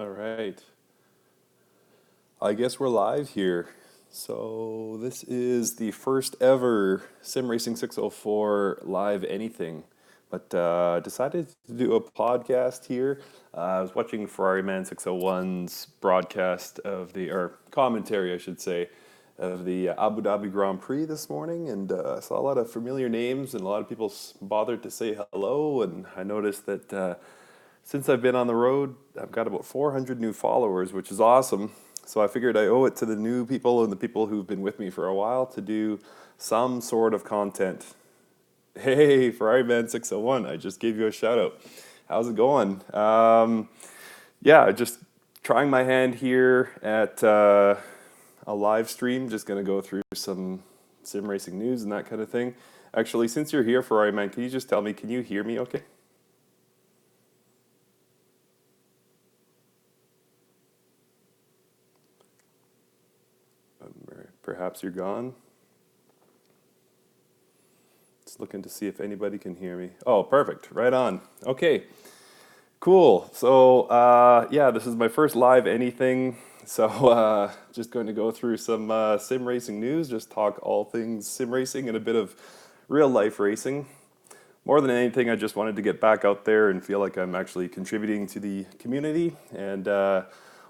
All right. I guess we're live here. So this is the first ever Sim Racing 604 live anything. But decided to do a podcast here. I was watching Ferrari Man 601's broadcast of or commentary, I should say, of the Abu Dhabi Grand Prix this morning, and I saw a lot of familiar names, and a lot of people bothered to say hello. And I noticed that since I've been on the road, I've got about 400 new followers, which is awesome. So I figured I owe it to the new people and the people who've been with me for a while to do some sort of content. Hey, Ferrari Man 601, I just gave you a shout out. How's it going? Yeah, just trying my hand here at a live stream. Just going to go through some sim racing news and that kind of thing. Actually, since you're here, Ferrari Man, can you just tell me, can you hear me okay? Perhaps you're gone. Just looking to see if anybody can hear me. Oh, perfect. Right on. Okay, cool. So, yeah, this is my first live anything. So, just going to go through some sim racing news, just talk all things sim racing and a bit of real life racing. More than anything, I just wanted to get back out there and feel like I'm actually contributing to the community. And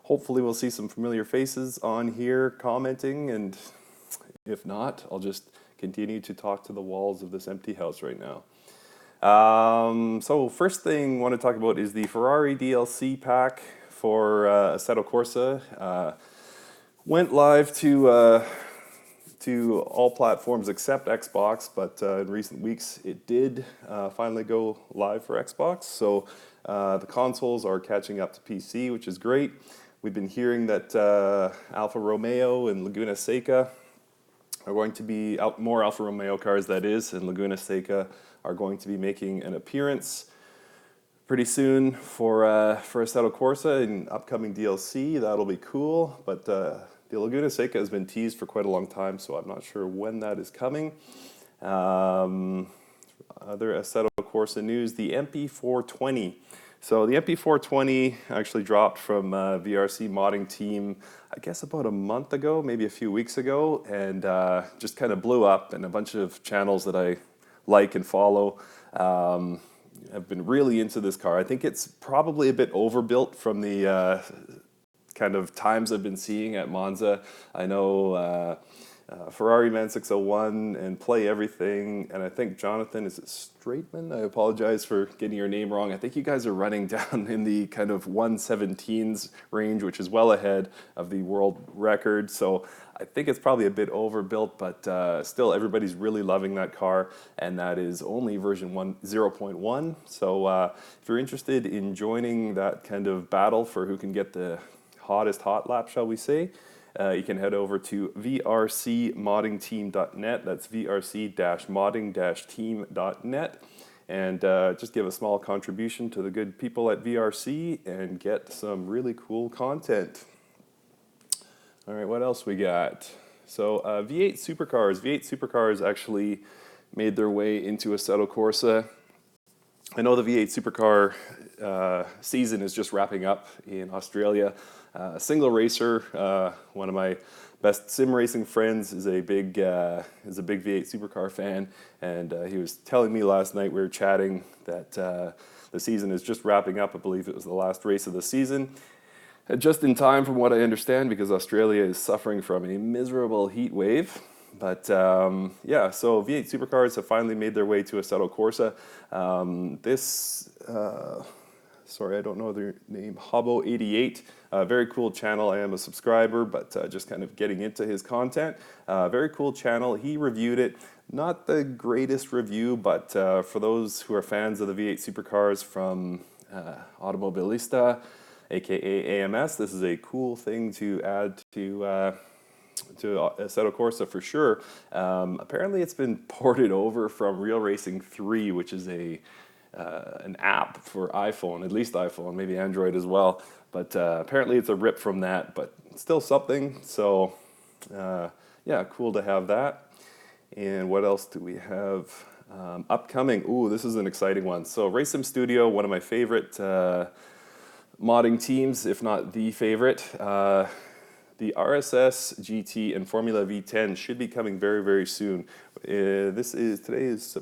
hopefully, we'll see some familiar faces on here commenting. And if not, I'll just continue to talk to the walls of this empty house right now. So first thing I want to talk about is the Ferrari DLC pack for Assetto Corsa. Went live to all platforms except Xbox, but in recent weeks it did finally go live for Xbox. So the consoles are catching up to PC, which is great. We've been hearing that Alfa Romeo and Laguna Seca are going to be more Alfa Romeo cars, that is, and Laguna Seca are going to be making an appearance pretty soon for Assetto Corsa in upcoming DLC. That'll be cool, but the Laguna Seca has been teased for quite a long time, so I'm not sure when that is coming. Other Assetto Corsa news, the MP420. So the MP420 actually dropped from VRC modding team, I guess about a month ago, maybe a few weeks ago, and just kind of blew up. And a bunch of channels that I like and follow have been really into this car. I think it's probably a bit overbuilt from the kind of times I've been seeing at Monza. I know Ferrari Man 601 and Play Everything, and I think Jonathan, is it Straightman? I apologize for getting your name wrong. I think you guys are running down in the kind of 117s range, which is well ahead of the world record. So I think it's probably a bit overbuilt, but still everybody's really loving that car, and that is only version 0.1. So if you're interested in joining that kind of battle for who can get the hottest hot lap, shall we say, you can head over to vrcmoddingteam.net. That's vrc-modding-team.net. And just give a small contribution to the good people at VRC and get some really cool content. All right, what else we got? So V8 Supercars. V8 Supercars actually made their way into Assetto Corsa. I know the V8 Supercar season is just wrapping up in Australia. Single racer, one of my best sim racing friends is a big V8 Supercar fan, and he was telling me last night, we were chatting, that the season is just wrapping up. I believe it was the last race of the season. Just in time, from what I understand, because Australia is suffering from a miserable heat wave. But yeah, so V8 Supercars have finally made their way to Assetto Corsa. Sorry, I don't know their name, Hobo88. Very cool channel. I am a subscriber, but just kind of getting into his content. Very cool channel. He reviewed it. Not the greatest review, but for those who are fans of the V8 Supercars from Automobilista, aka AMS, this is a cool thing to add to Assetto Corsa for sure. Apparently, it's been ported over from Real Racing 3, which is an app for iPhone, at least iPhone, maybe Android as well. But apparently, it's a rip from that, but still something. So, yeah, cool to have that. And what else do we have upcoming? Ooh, this is an exciting one. So, Racing Studio, one of my favorite modding teams, if not the favorite. The RSS GT and Formula V10 should be coming very, very soon. Today is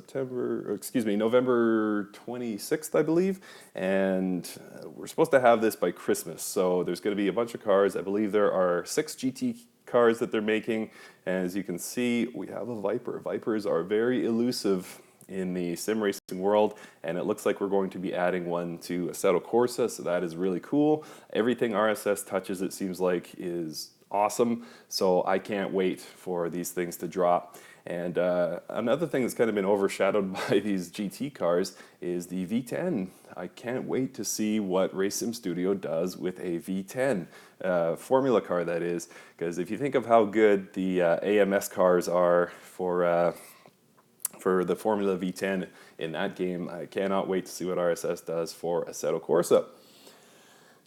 November 26th, I believe, and we're supposed to have this by Christmas. So there's going to be a bunch of cars. I believe there are 6 GT cars that they're making, and as you can see, we have a Viper. Vipers are very elusive in the sim racing world, and it looks like we're going to be adding one to Assetto Corsa, so that is really cool. Everything RSS touches, it seems like, is awesome, so I can't wait for these things to drop. And another thing that's kind of been overshadowed by these GT cars is the V10. I can't wait to see what Race Sim Studio does with a V10 formula car, that is, because if you think of how good the AMS cars are for the Formula V10 in that game, I cannot wait to see what RSS does for Assetto Corsa.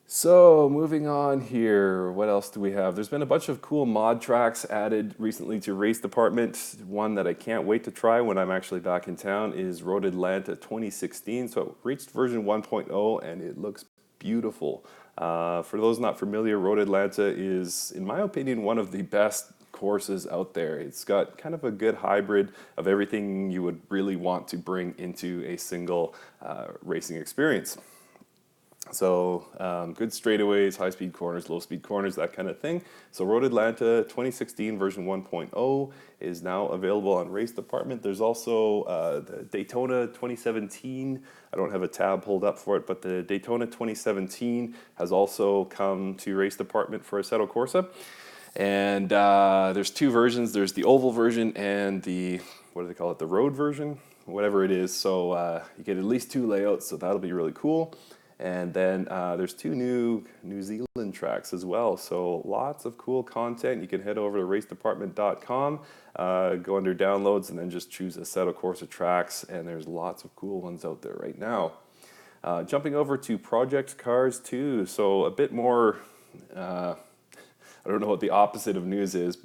So moving on here, what else do we have? There's been a bunch of cool mod tracks added recently to Race Department. One that I can't wait to try when I'm actually back in town is Road Atlanta 2016. So it reached version 1.0 and it looks beautiful. For those not familiar, Road Atlanta is, in my opinion, one of the best courses out there. It's got kind of a good hybrid of everything you would really want to bring into a single racing experience. So good straightaways, high-speed corners, low-speed corners, that kind of thing. So Road Atlanta 2016 version 1.0 is now available on Race Department. There's also the Daytona 2017. I don't have a tab pulled up for it, but the Daytona 2017 has also come to Race Department for Assetto Corsa. And there's 2 versions. There's the oval version and the, what do they call it, the road version? Whatever it is. So you get at least 2 layouts, so that'll be really cool. And then there's 2 new New Zealand tracks as well. So lots of cool content. You can head over to racedepartment.com, go under downloads, and then just choose Assetto Corsa tracks. And there's lots of cool ones out there right now. Jumping over to Project Cars 2. So a bit more, I don't know what the opposite of news is.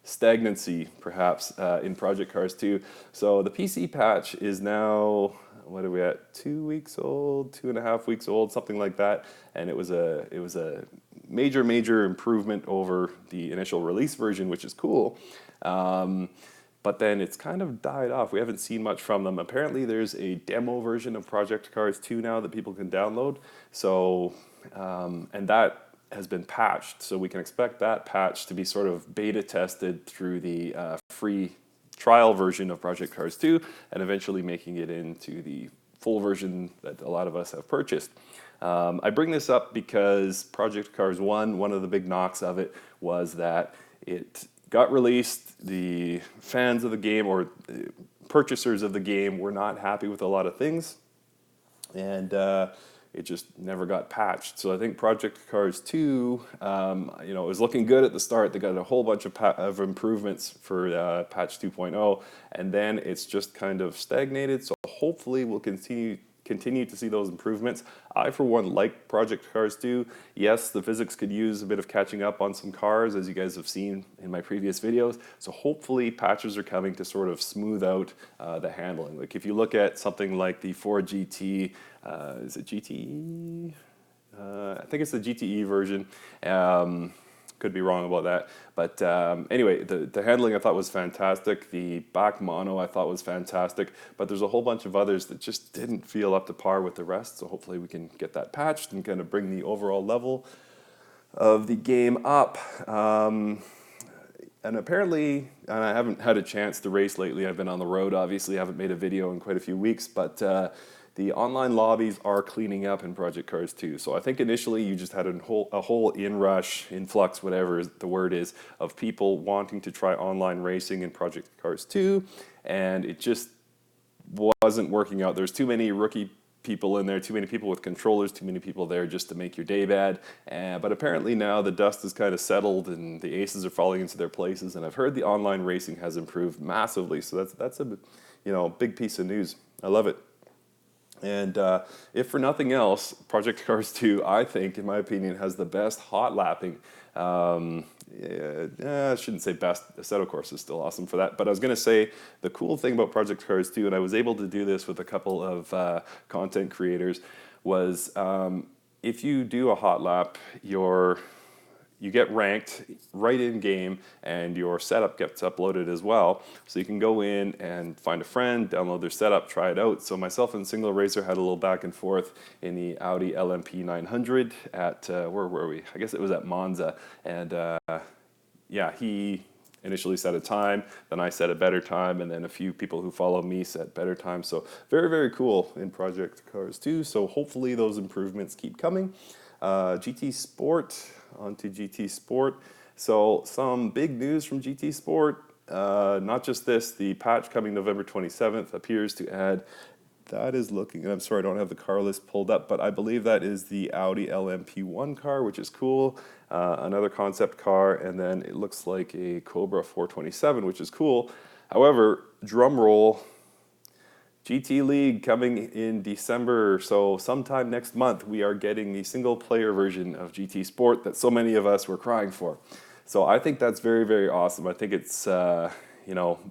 Stagnancy, perhaps, in Project Cars 2. So the PC patch is now, what are we at, 2 weeks old, 2.5 weeks old, something like that. And it was a major improvement over the initial release version, which is cool. But then it's kind of died off. We haven't seen much from them. Apparently there's a demo version of Project Cars 2 now that people can download. So, and that has been patched. So we can expect that patch to be sort of beta tested through the free trial version of Project Cars 2 and eventually making it into the full version that a lot of us have purchased. I bring this up because Project Cars 1, one of the big knocks of it was that it got released, the fans of the game or purchasers of the game were not happy with a lot of things, and it just never got patched. So I think Project Cars 2, it was looking good at the start. They got a whole bunch of improvements for patch 2.0, and then it's just kind of stagnated. So hopefully we'll continue to see those improvements. I, for one, like Project Cars 2. Yes, the physics could use a bit of catching up on some cars, as you guys have seen in my previous videos. So hopefully patches are coming to sort of smooth out the handling. Like if you look at something like the Ford GT, is it GTE? I think it's the GTE version. Could be wrong about that. But anyway, the handling I thought was fantastic. The back mono I thought was fantastic. But there's a whole bunch of others that just didn't feel up to par with the rest. So hopefully we can get that patched and kind of bring the overall level of the game up. And apparently, and I haven't had a chance to race lately. I've been on the road, obviously. I haven't made a video in quite a few weeks. But the online lobbies are cleaning up in Project Cars 2. So I think initially you just had a whole inrush, influx, whatever the word is, of people wanting to try online racing in Project Cars 2, and it just wasn't working out. There's too many rookie people in there, too many people with controllers, too many people there just to make your day bad. But apparently now the dust is kind of settled and the aces are falling into their places, and I've heard the online racing has improved massively. So that's a big piece of news. I love it. And if for nothing else, Project Cars 2, I think, in my opinion, has the best hot lapping. I shouldn't say best. Assetto Corsa is still awesome for that. But I was going to say the cool thing about Project Cars 2, and I was able to do this with a couple of content creators, was if you do a hot lap, you get ranked right in game, and your setup gets uploaded as well. So you can go in and find a friend, download their setup, try it out. So myself and Single Racer had a little back and forth in the Audi LMP 900 at, where were we? I guess it was at Monza. And yeah, he initially set a time, then I set a better time, and then a few people who follow me set better times. So very, very cool in Project Cars 2. So hopefully those improvements keep coming. GT Sport, onto GT Sport. So some big news from GT Sport. Not just this, the patch coming November 27th appears to add, that is looking, and I'm sorry I don't have the car list pulled up, but I believe that is the Audi LMP1 car, which is cool. Another concept car, and then it looks like a Cobra 427, which is cool. However, drum roll, GT League coming in December, so sometime next month we are getting the single player version of GT Sport that so many of us were crying for. So I think that's very, very awesome. I think it's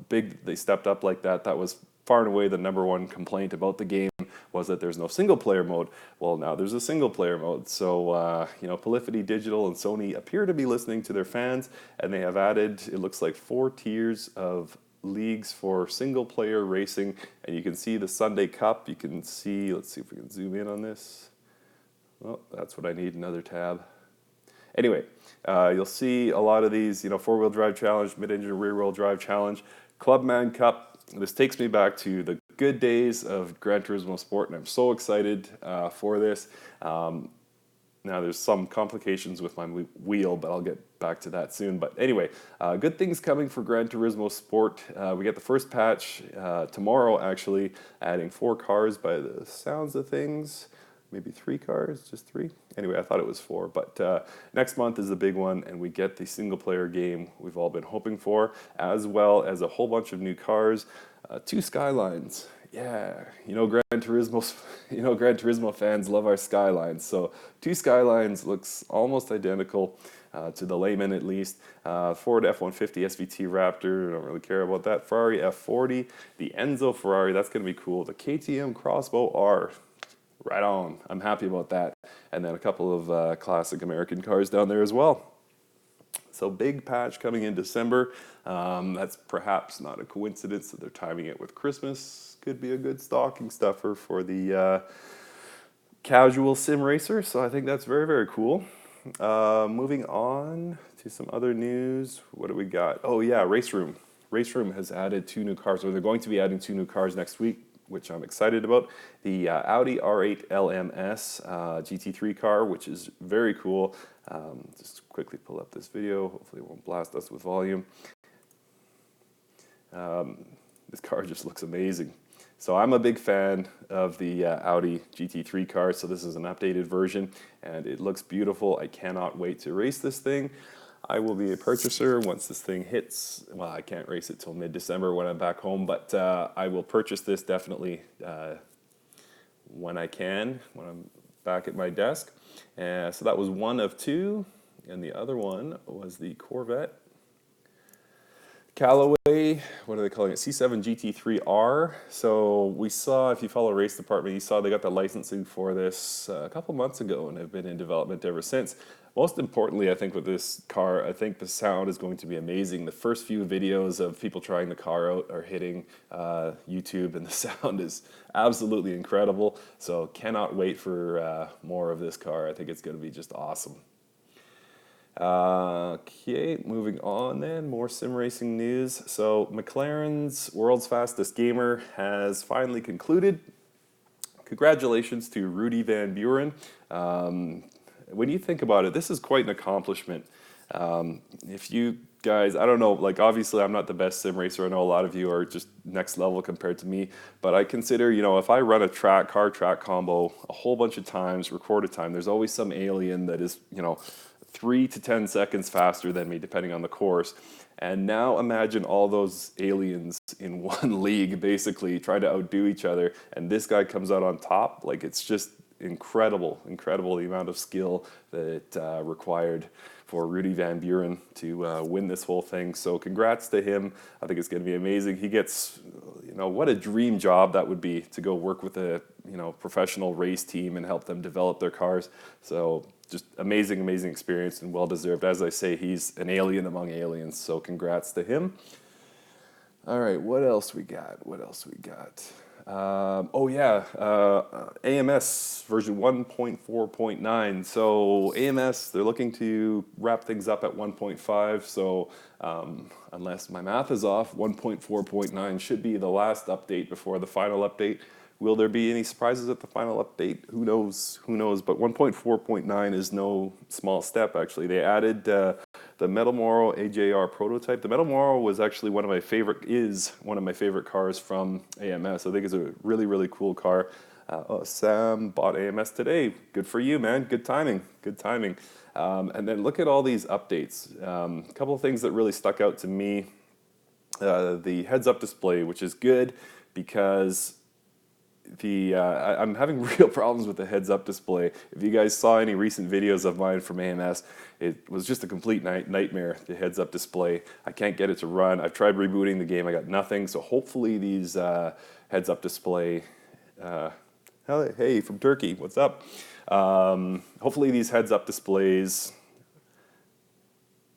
big they stepped up like that. That was far and away the number one complaint about the game, was that there's no single player mode. Well, now there's a single player mode. So Polyphony Digital and Sony appear to be listening to their fans, and they have added, it looks like, 4 tiers of leagues for single player racing. And you can see the Sunday Cup. You can see, let's see if we can zoom in on this. Well, that's what I need, another tab. Anyway, you'll see a lot of these, four-wheel drive challenge, mid-engine rear-wheel drive challenge, Clubman Cup. This takes me back to the good days of Gran Turismo Sport, and I'm so excited for this. Now, there's some complications with my wheel, but I'll get back to that soon. But anyway, good things coming for Gran Turismo Sport. We get the first patch tomorrow, actually, adding 4 cars by the sounds of things. Maybe 3 cars, just 3? Anyway, I thought it was 4. But next month is the big one, and we get the single-player game we've all been hoping for, as well as a whole bunch of new cars. 2 Skylines. Yeah, Gran Turismo fans love our Skylines. So 2 Skylines looks almost identical to the layman, at least. Ford F-150 SVT Raptor, don't really care about that. Ferrari F40, the Enzo Ferrari, that's going to be cool. The KTM Crossbow R, right on. I'm happy about that. And then a couple of classic American cars down there as well. So big patch coming in December. That's perhaps not a coincidence that they're timing it with Christmas. Could be a good stocking stuffer for the casual sim racer. So I think that's very, very cool. Moving on to some other news. What do we got? Oh yeah, Race Room. Race Room has added 2 new cars, or they're going to be adding 2 new cars next week, which I'm excited about. The Audi R8 LMS GT3 car, which is very cool. Just quickly pull up this video. Hopefully it won't blast us with volume. This car just looks amazing. So I'm a big fan of the Audi GT3 car, so this is an updated version, and it looks beautiful. I cannot wait to race this thing. I will be a purchaser once this thing hits. Well, I can't race it till mid-December when I'm back home, but I will purchase this definitely when I can, when I'm back at my desk. So that was one of 2, and the other one was the Corvette Callaway, what are they calling it? C7 GT3R. So we saw, if you follow Race Department, you saw they got the licensing for this a couple months ago and have been in development ever since. Most importantly, I think with this car, I think the sound is going to be amazing. The first few videos of people trying the car out are hitting YouTube, and the sound is absolutely incredible. So cannot wait for more of this car. I think it's going to be just awesome. Okay, moving on then, more sim racing news. So McLaren's World's Fastest Gamer has finally concluded. Congratulations to Rudy Van Buren. When you think about it, this is quite an accomplishment. If you guys, I don't know, like obviously I'm not the best sim racer. I know a lot of you are just next level compared to me, but I consider, if I run a car track combo a whole bunch of times, record a time, there's always some alien that is, 3 to 10 seconds faster than me, depending on the course. And now imagine all those aliens in one league, basically trying to outdo each other, and this guy comes out on top. Like, it's just incredible the amount of skill that required for Rudy Van Buren to win this whole thing. So congrats to him. I think it's going to be amazing. He gets, what a dream job that would be, to go work with a professional race team and help them develop their cars. So just amazing experience and well deserved. As I say, he's an alien among aliens. So congrats to him. All right, what else we got? AMS version 1.4.9. So AMS, they're looking to wrap things up at 1.5. So unless my math is off, 1.4.9 should be the last update before the final update. Will there be any surprises at the final update? Who knows? But 1.4.9 is no small step, actually. They added the Metal Moro AJR prototype. The Metal Moro was actually one of my favorite cars from AMS. I think it's a really cool car. Sam bought AMS today. Good for you, man. Good timing. And then look at all these updates. A couple of things that really stuck out to me. The heads-up display, which is good because I'm having real problems with the heads-up display. If you guys saw any recent videos of mine from AMS, it was just a complete nightmare, the heads-up display. I can't get it to run. I've tried rebooting the game. I got nothing. So hopefully these heads-up display... hey, from Turkey, what's up? Hopefully these heads-up displays...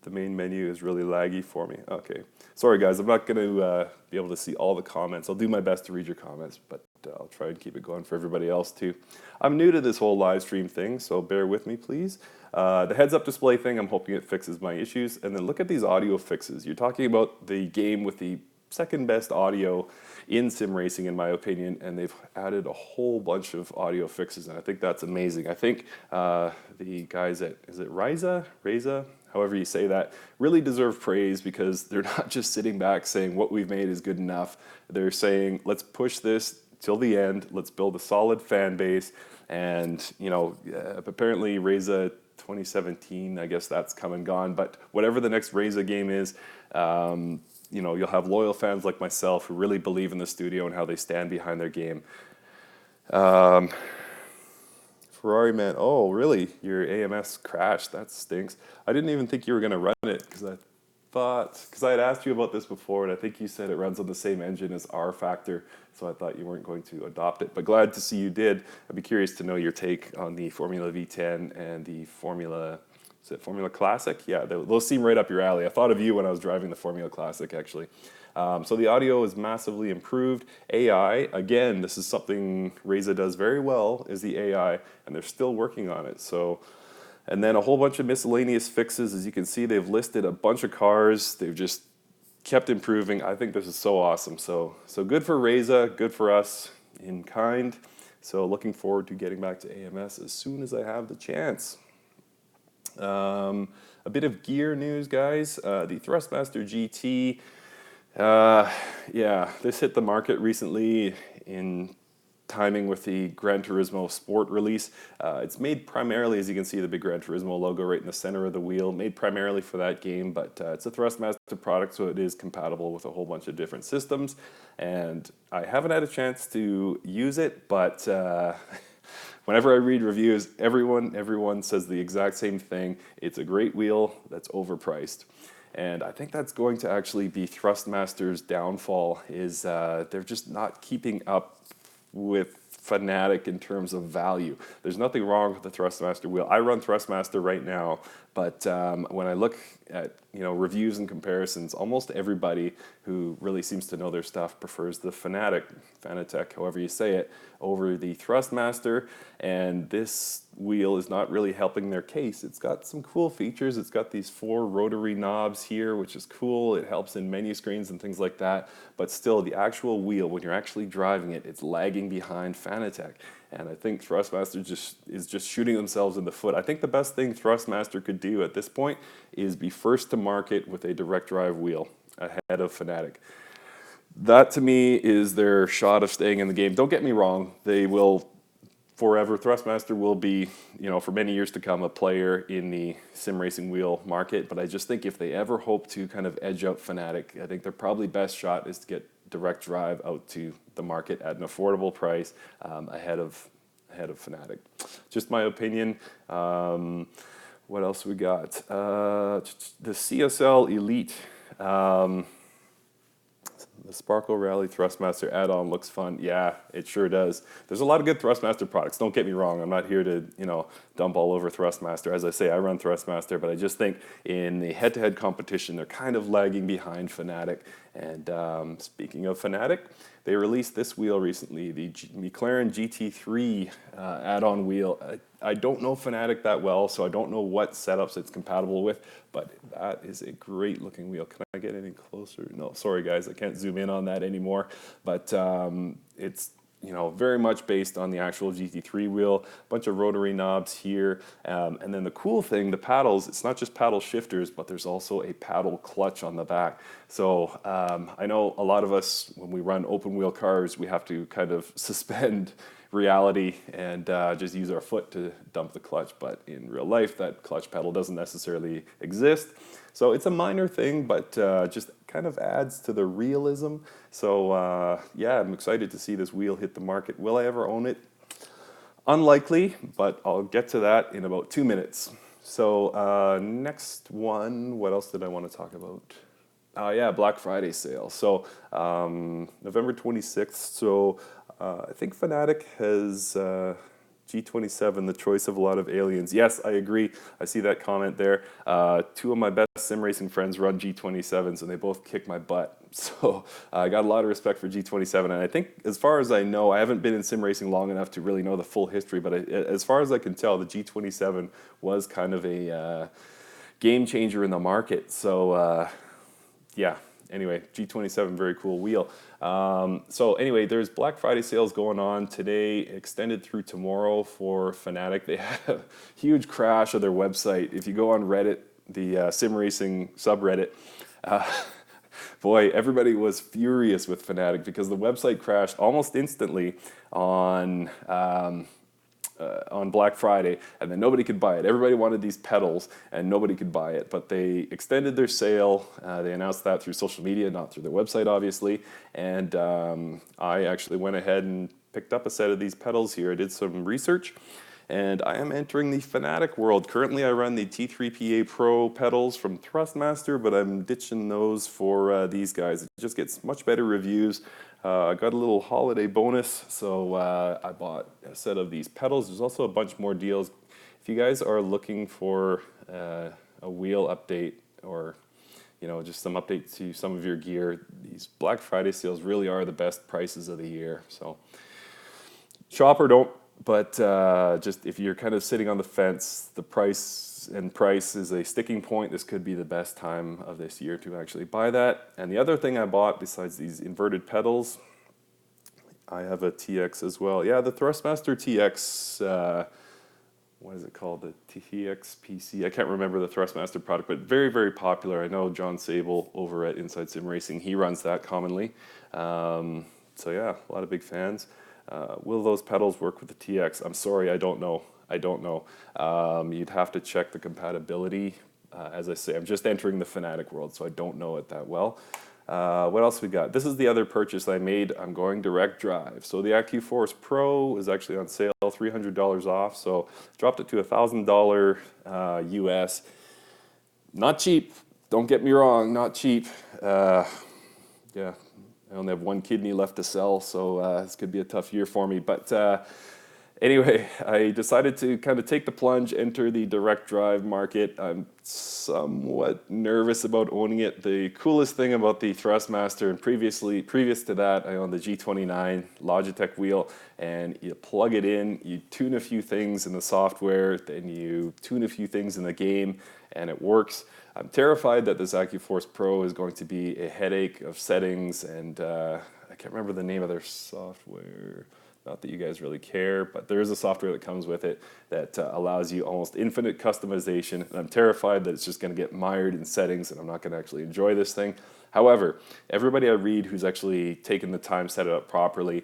The main menu is really laggy for me. Okay. Sorry, guys. I'm not going to be able to see all the comments. I'll do my best to read your comments, but I'll try and keep it going for everybody else, too. I'm new to this whole live stream thing, so bear with me, please. The heads-up display thing, I'm hoping it fixes my issues. And then look at these audio fixes. You're talking about the game with the second best audio in sim racing, in my opinion, and they've added a whole bunch of audio fixes, and I think that's amazing. I think the guys at, is it Reza, however you say that, really deserve praise, because they're not just sitting back saying what we've made is good enough. They're saying, let's push this till the end, let's build a solid fan base, and apparently Reza 2017, I guess that's come and gone, but whatever the next Reza game is, you'll have loyal fans like myself who really believe in the studio and how they stand behind their game. Ferrari man, oh really? Your AMS crashed, that stinks. I didn't even think you were going to run it, because I had asked you about this before, and I think you said it runs on the same engine as R Factor, so I thought you weren't going to adopt it, but glad to see you did. I'd be curious to know your take on the Formula V10 and the Formula Classic? Yeah, those seem right up your alley. I thought of you when I was driving the Formula Classic, actually. So the audio is massively improved. AI, again, this is something Reza does very well, is the AI, and they're still working on it. So, and then a whole bunch of miscellaneous fixes. As you can see, they've listed a bunch of cars. They've just kept improving. I think this is so awesome. So good for Reza, good for us in kind. So looking forward to getting back to AMS as soon as I have the chance. A bit of gear news, guys. The Thrustmaster GT, this hit the market recently in timing with the Gran Turismo Sport release. It's made primarily, as you can see, the big Gran Turismo logo right in the center of the wheel, made primarily for that game, but it's a Thrustmaster product, so it is compatible with a whole bunch of different systems, and I haven't had a chance to use it, but whenever I read reviews, everyone says the exact same thing. It's a great wheel that's overpriced. And I think that's going to actually be Thrustmaster's downfall, is they're just not keeping up with Fanatic in terms of value. There's nothing wrong with the Thrustmaster wheel. I run Thrustmaster right now, but when I look at reviews and comparisons, almost everybody who really seems to know their stuff prefers the Fanatec, however you say it, over the Thrustmaster, and this wheel is not really helping their case. It's got some cool features. It's got these 4 rotary knobs here, which is cool. It helps in menu screens and things like that, but still, the actual wheel, when you're actually driving it, it's lagging behind Fanatec. And I think Thrustmaster is just shooting themselves in the foot. I think the best thing Thrustmaster could do at this point is be first to market with a direct drive wheel ahead of Fanatic. That to me is their shot of staying in the game. Don't get me wrong, they will forever, Thrustmaster will be, for many years to come, a player in the sim racing wheel market, but I just think if they ever hope to kind of edge out Fanatic, I think their probably best shot is to get direct drive out to the market at an affordable price, ahead of ahead of Fanatic. Just my opinion. What else we got? The CSL Elite. The Sparkle Rally Thrustmaster add-on looks fun. Yeah, it sure does. There's a lot of good Thrustmaster products. Don't get me wrong. I'm not here to, dump all over Thrustmaster. As I say, I run Thrustmaster, but I just think in the head-to-head competition, they're kind of lagging behind Fanatic. And speaking of Fanatic, they released this wheel recently, the McLaren GT3 add-on wheel. I don't know Fanatic that well, so I don't know what setups it's compatible with, but that is a great looking wheel. Can I get any closer? No, sorry guys, I can't zoom in on that anymore, but it's very much based on the actual GT3 wheel, a bunch of rotary knobs here, and then the cool thing, the paddles, it's not just paddle shifters, but there's also a paddle clutch on the back. So I know a lot of us, when we run open wheel cars, we have to kind of suspend reality and just use our foot to dump the clutch, but in real life that clutch pedal doesn't necessarily exist. So it's a minor thing, but just kind of adds to the realism. So yeah, I'm excited to see this wheel hit the market. Will I ever own it? Unlikely, but I'll get to that in about 2 minutes. So next one, what else did I want to talk about? Yeah, Black Friday sale. So November 26th. So I think Fanatic has G27, the choice of a lot of aliens. Yes, I agree. I see that comment there. Two of my best sim racing friends run G27s, and they both kick my butt. So I got a lot of respect for G27, and I think, as far as I know, I haven't been in sim racing long enough to really know the full history, but as far as I can tell, the G27 was kind of a game changer in the market. So yeah. Anyway, G27, very cool wheel. So anyway, there's Black Friday sales going on today, extended through tomorrow for Fanatic. They had a huge crash of their website. If you go on Reddit, the sim racing subreddit, boy, everybody was furious with Fanatic because the website crashed almost instantly on Black Friday, and then nobody could buy it. Everybody wanted these pedals, and nobody could buy it. But they extended their sale. They announced that through social media, not through their website, obviously. And I actually went ahead and picked up a set of these pedals here. I did some research, and I am entering the Fanatic world. Currently, I run the T3PA Pro pedals from Thrustmaster, but I'm ditching those for these guys. It just gets much better reviews. I got a little holiday bonus, so I bought a set of these pedals. There's also a bunch more deals. If you guys are looking for a wheel update or just some updates to some of your gear, these Black Friday sales really are the best prices of the year. So shop or don't, but just if you're kind of sitting on the fence, the price is a sticking point. This could be the best time of this year to actually buy that. And the other thing I bought besides these inverted pedals, I have a TX as well. Yeah, the Thrustmaster TX, what is it called? The TX PC. I can't remember the Thrustmaster product, but very, very popular. I know John Sable over at Inside Sim Racing, he runs that commonly. So yeah, a lot of big fans. Will those pedals work with the TX? I'm sorry, I don't know. You'd have to check the compatibility. As I say, I'm just entering the Fanatic world, so I don't know it that well. What else we got? This is the other purchase I made. I'm going direct drive. So the AccuForce Pro is actually on sale, $300 off. So dropped it to $1,000 US. Not cheap. Don't get me wrong, not cheap. Yeah, I only have one kidney left to sell, so this could be a tough year for me. But anyway, I decided to kind of take the plunge, enter the direct drive market. I'm somewhat nervous about owning it. The coolest thing about the Thrustmaster, and previous to that, I owned the G29 Logitech wheel, and you plug it in, you tune a few things in the software, then you tune a few things in the game, and it works. I'm terrified that this AccuForce Pro is going to be a headache of settings, and I can't remember the name of their software. Not that you guys really care, but there is a software that comes with it that allows you almost infinite customization, and I'm terrified that it's just going to get mired in settings and I'm not going to actually enjoy this thing. However, everybody I read who's actually taken the time, set it up properly,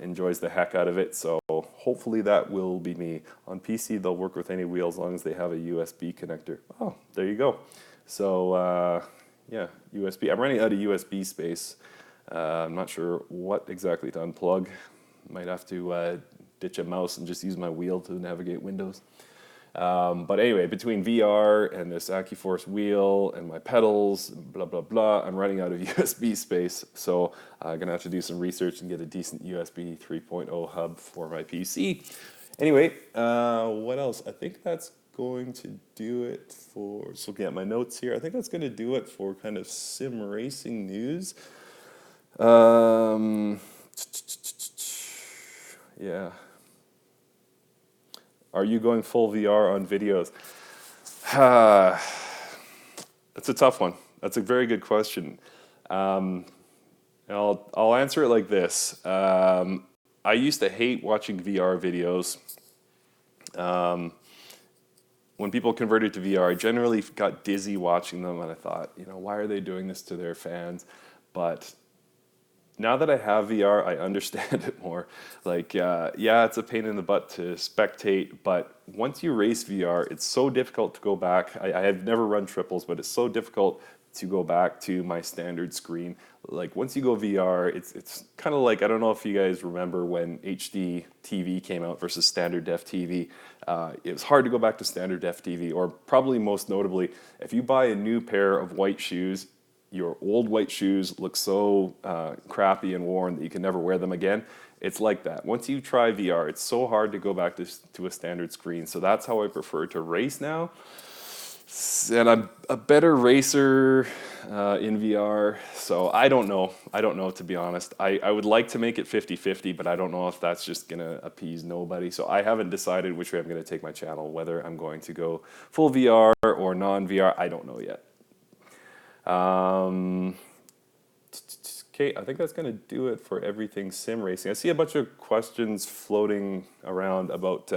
enjoys the heck out of it, so hopefully that will be me. On PC, they'll work with any wheel as long as they have a USB connector. Oh, there you go. So, yeah, USB. I'm running out of USB space. I'm not sure what exactly to unplug. Might have to ditch a mouse and just use my wheel to navigate windows. But anyway, between VR and this AccuForce wheel and my pedals, blah, blah, blah, I'm running out of USB space. So I'm going to have to do some research and get a decent USB 3.0 hub for my PC. Anyway, what else? I think that's going to do it for, just looking at my notes here, I think that's going to do it for kind of sim racing news. Yeah. Are you going full VR on videos? That's a tough one. That's a very good question. I'll answer it like this. I used to hate watching VR videos. When people converted to VR, I generally got dizzy watching them, and I thought, why are they doing this to their fans? But now that I have VR, I understand it more. Like, yeah, it's a pain in the butt to spectate, but once you race VR, it's so difficult to go back. I have never run triples, but it's so difficult to go back to my standard screen. Like, once you go VR, it's kind of like, I don't know if you guys remember when HD TV came out versus standard def TV. It was hard to go back to standard def TV, or probably most notably, if you buy a new pair of white shoes, your old white shoes look so crappy and worn that you can never wear them again. It's like that. Once you try VR, it's so hard to go back to a standard screen. So that's how I prefer to race now. And I'm a better racer in VR. So I don't know. I don't know, to be honest. I would like to make it 50-50, but I don't know if that's just going to appease nobody. So I haven't decided which way I'm going to take my channel, whether I'm going to go full VR or non-VR. I don't know yet. Okay, I think that's going to do it for everything sim racing. I see a bunch of questions floating around about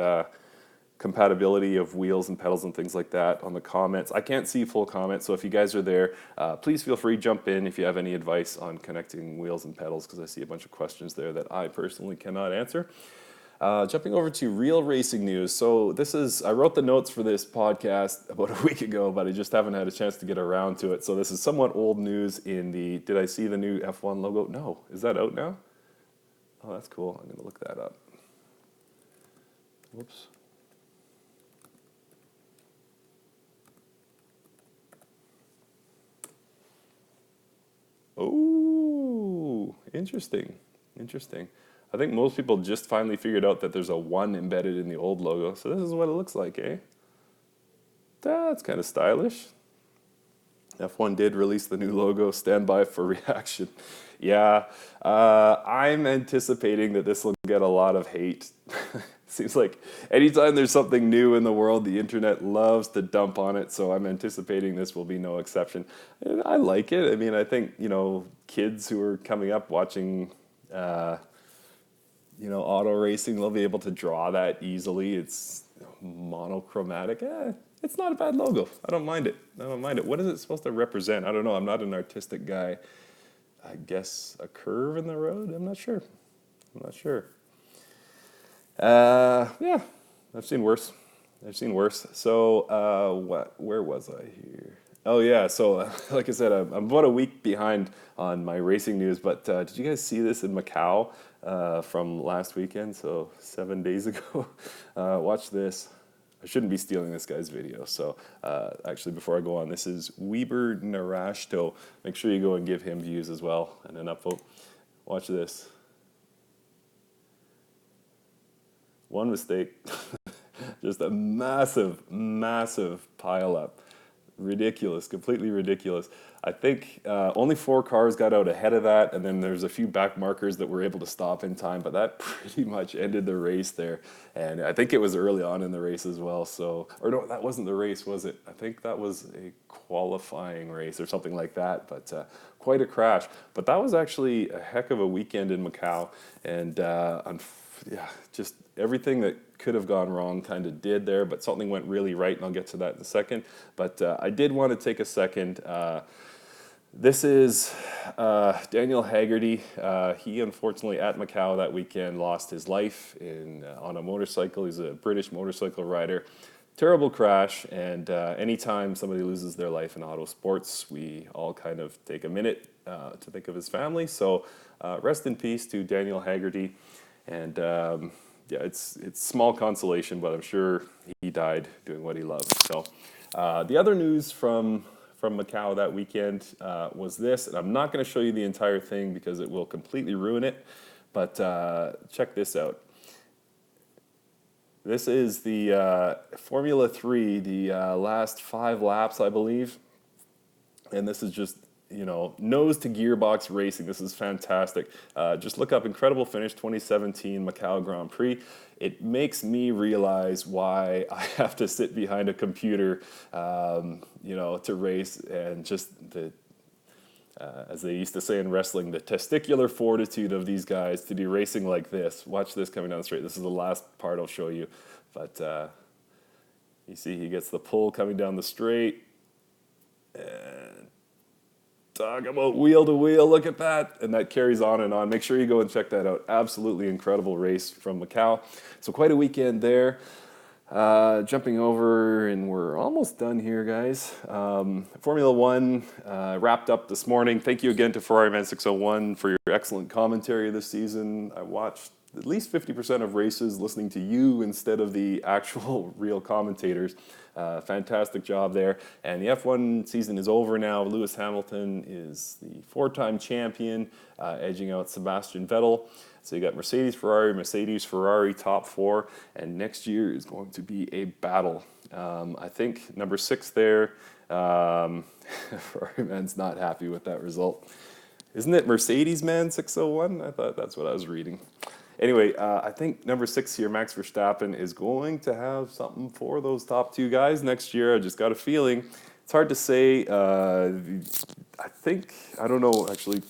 compatibility of wheels and pedals and things like that on the comments. I can't see full comments, so if you guys are there, please feel free to jump in if you have any advice on connecting wheels and pedals, because I see a bunch of questions there that I personally cannot answer. Jumping over to real racing news. So I wrote the notes for this podcast about a week ago, but I just haven't had a chance to get around to it. So this is somewhat old news did I see the new F1 logo? No. Is that out now? Oh, that's cool. I'm going to look that up. Whoops. Oh, interesting. I think most people just finally figured out that there's a 1 embedded in the old logo. So this is what it looks like, eh? That's kind of stylish. F1 did release the new logo. Stand by for reaction. Yeah, I'm anticipating that this will get a lot of hate. Seems like anytime there's something new in the world, the internet loves to dump on it. So I'm anticipating this will be no exception. And I like it. I mean, I think, kids who are coming up watching auto racing, they'll be able to draw that easily. It's monochromatic. It's not a bad logo. I don't mind it. What is it supposed to represent? I don't know. I'm not an artistic guy. I guess a curve in the road? I'm not sure. Yeah, I've seen worse. So, where was I here? Oh yeah, so like I said, I'm about a week behind on my racing news, but did you guys see this in Macau from last weekend, so 7 days ago? Watch this. I shouldn't be stealing this guy's video, so actually before I go on, this is Weber Narashto. Make sure you go and give him views as well and an upvote. Watch this. One mistake. Just a massive pile up. Ridiculous, completely ridiculous. I think only 4 cars got out ahead of that, and then there's a few back markers that were able to stop in time, but that pretty much ended the race there. And I think it was early on in the race as well. Or no, that wasn't the race, was it? I think that was a qualifying race or something like that, but quite a crash. But that was actually a heck of a weekend in Macau, and just everything that could have gone wrong kind of did there, but something went really right, and I'll get to that in a second. But I did want to take a second. This is Daniel Haggerty. He unfortunately at Macau that weekend lost his life on a motorcycle. He's a British motorcycle rider. Terrible crash, and anytime somebody loses their life in auto sports, we all kind of take a minute to think of his family. So rest in peace to Daniel Haggerty. And yeah, it's small consolation, but I'm sure he died doing what he loved. So the other news from Macau that weekend was this, and I'm not going to show you the entire thing because it will completely ruin it, but check this out. This is the Formula 3, the last 5 laps, I believe. And this is just, nose to gearbox racing. This is fantastic. Just look up incredible finish 2017 Macau Grand Prix. It makes me realize why I have to sit behind a computer, to race, and just the, as they used to say in wrestling, the testicular fortitude of these guys to be racing like this. Watch this coming down the straight. This is the last part I'll show you. But you see he gets the pull coming down the straight. And talk about wheel to wheel, look at that. And that carries on and on. Make sure you go and check that out. Absolutely incredible race from Macau. So quite a weekend there. Jumping over, and we're almost done here, guys. Formula One wrapped up this morning. Thank you again to Ferrari Man 601 for your excellent commentary this season. I watched at least 50% of races listening to you instead of the actual real commentators. Fantastic job there. And the F1 season is over now. Lewis Hamilton is the 4-time champion, edging out Sebastian Vettel. So you got Mercedes, Ferrari, top 4, and next year is going to be a battle. I think number 6 there, Ferrari Man's not happy with that result. Isn't it Mercedes Man 601? I thought that's what I was reading. Anyway, I think number 6 here, Max Verstappen, is going to have something for those top 2 guys next year. I just got a feeling. It's hard to say. I don't know, actually.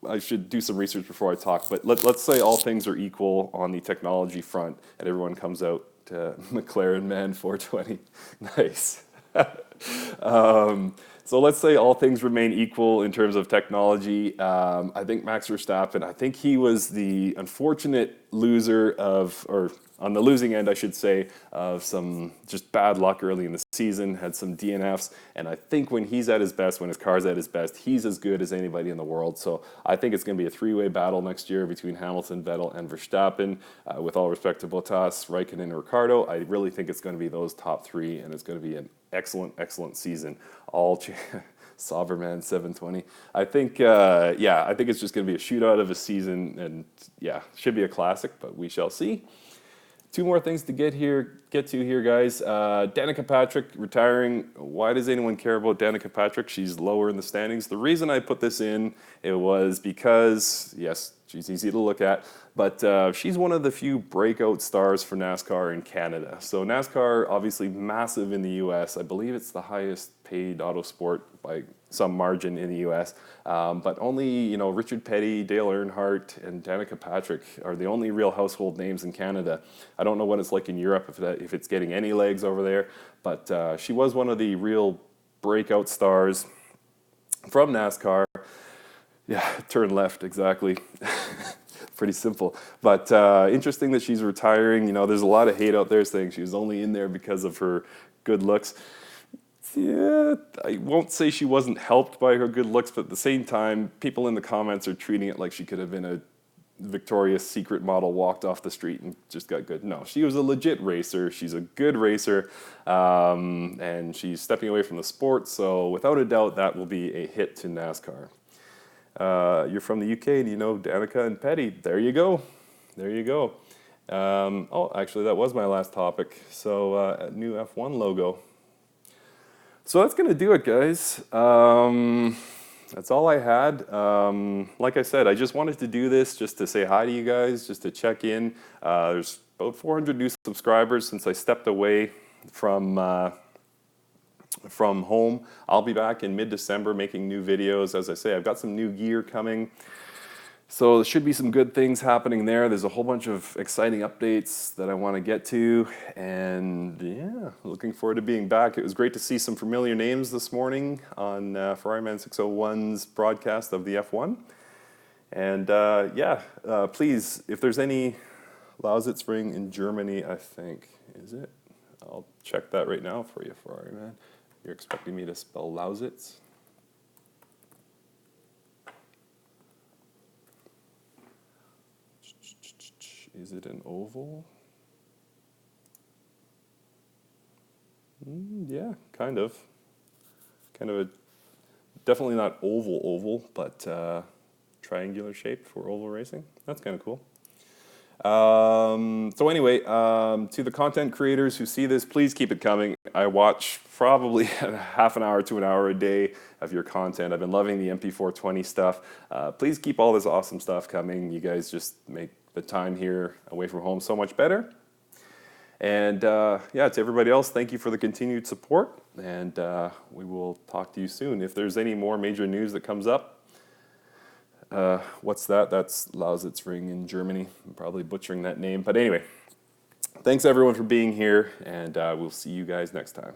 I should do some research before I talk, but let's say all things are equal on the technology front and everyone comes out to McLaren Man 420. Nice. So let's say all things remain equal in terms of technology. I think Max Verstappen, I think he was the unfortunate loser or on the losing end, I should say, of some just bad luck early in the season, had some DNFs, and I think when he's at his best, when his car's at his best, he's as good as anybody in the world. So I think it's going to be a 3-way battle next year between Hamilton, Vettel, and Verstappen. With all respect to Bottas, Raikkonen, and Ricciardo, I really think it's going to be those top 3, and it's going to be an excellent season. Sauberman 720. I think it's just going to be a shootout of a season, and should be a classic, but we shall see. 2 more things to get to here, guys. Danica Patrick retiring. Why does anyone care about Danica Patrick? She's lower in the standings. The reason I put this in, it was because, yes, she's easy to look at, but she's one of the few breakout stars for NASCAR in Canada. So NASCAR, obviously massive in the U.S. I believe it's the highest paid auto sport by some margin in the U.S. But only, Richard Petty, Dale Earnhardt, and Danica Patrick are the only real household names in Canada. I don't know what it's like in Europe, if it's getting any legs over there, but she was one of the real breakout stars from NASCAR. Yeah, turn left, exactly. Pretty simple. But interesting that she's retiring. There's a lot of hate out there saying she was only in there because of her good looks. Yeah, I won't say she wasn't helped by her good looks, but at the same time, people in the comments are treating it like she could have been a Victoria's Secret model, walked off the street and just got good. No, she was a legit racer. She's a good racer, and she's stepping away from the sport. So without a doubt, that will be a hit to NASCAR. You're from the UK and you know Danica and Petty. There you go. Actually, that was my last topic. So a new F1 logo. So that's going to do it, guys. That's all I had. Like I said, I just wanted to do this just to say hi to you guys, just to check in. There's about 400 new subscribers since I stepped away from home. I'll be back in mid-December making new videos. As I say, I've got some new gear coming. So there should be some good things happening there. There's a whole bunch of exciting updates that I want to get to. And yeah, looking forward to being back. It was great to see some familiar names this morning on Ferrari Man 601's broadcast of the F1. And please, if there's any Lausitzring in Germany, I think, is it? I'll check that right now for you, Ferrari Man. You're expecting me to spell Lausitz? Is it an oval? Yeah, kind of. Kind of a, definitely not oval, but triangular shape for oval racing. That's kind of cool. So anyway, to the content creators who see this, please keep it coming. I watch probably half an hour to an hour a day of your content. I've been loving the MP420 stuff. Please keep all this awesome stuff coming. You guys just make the time here away from home so much better. And yeah, to everybody else, thank you for the continued support. And we will talk to you soon. If there's any more major news that comes up, what's that? That's Lausitzring in Germany. I'm probably butchering that name. But anyway, thanks everyone for being here, and we'll see you guys next time.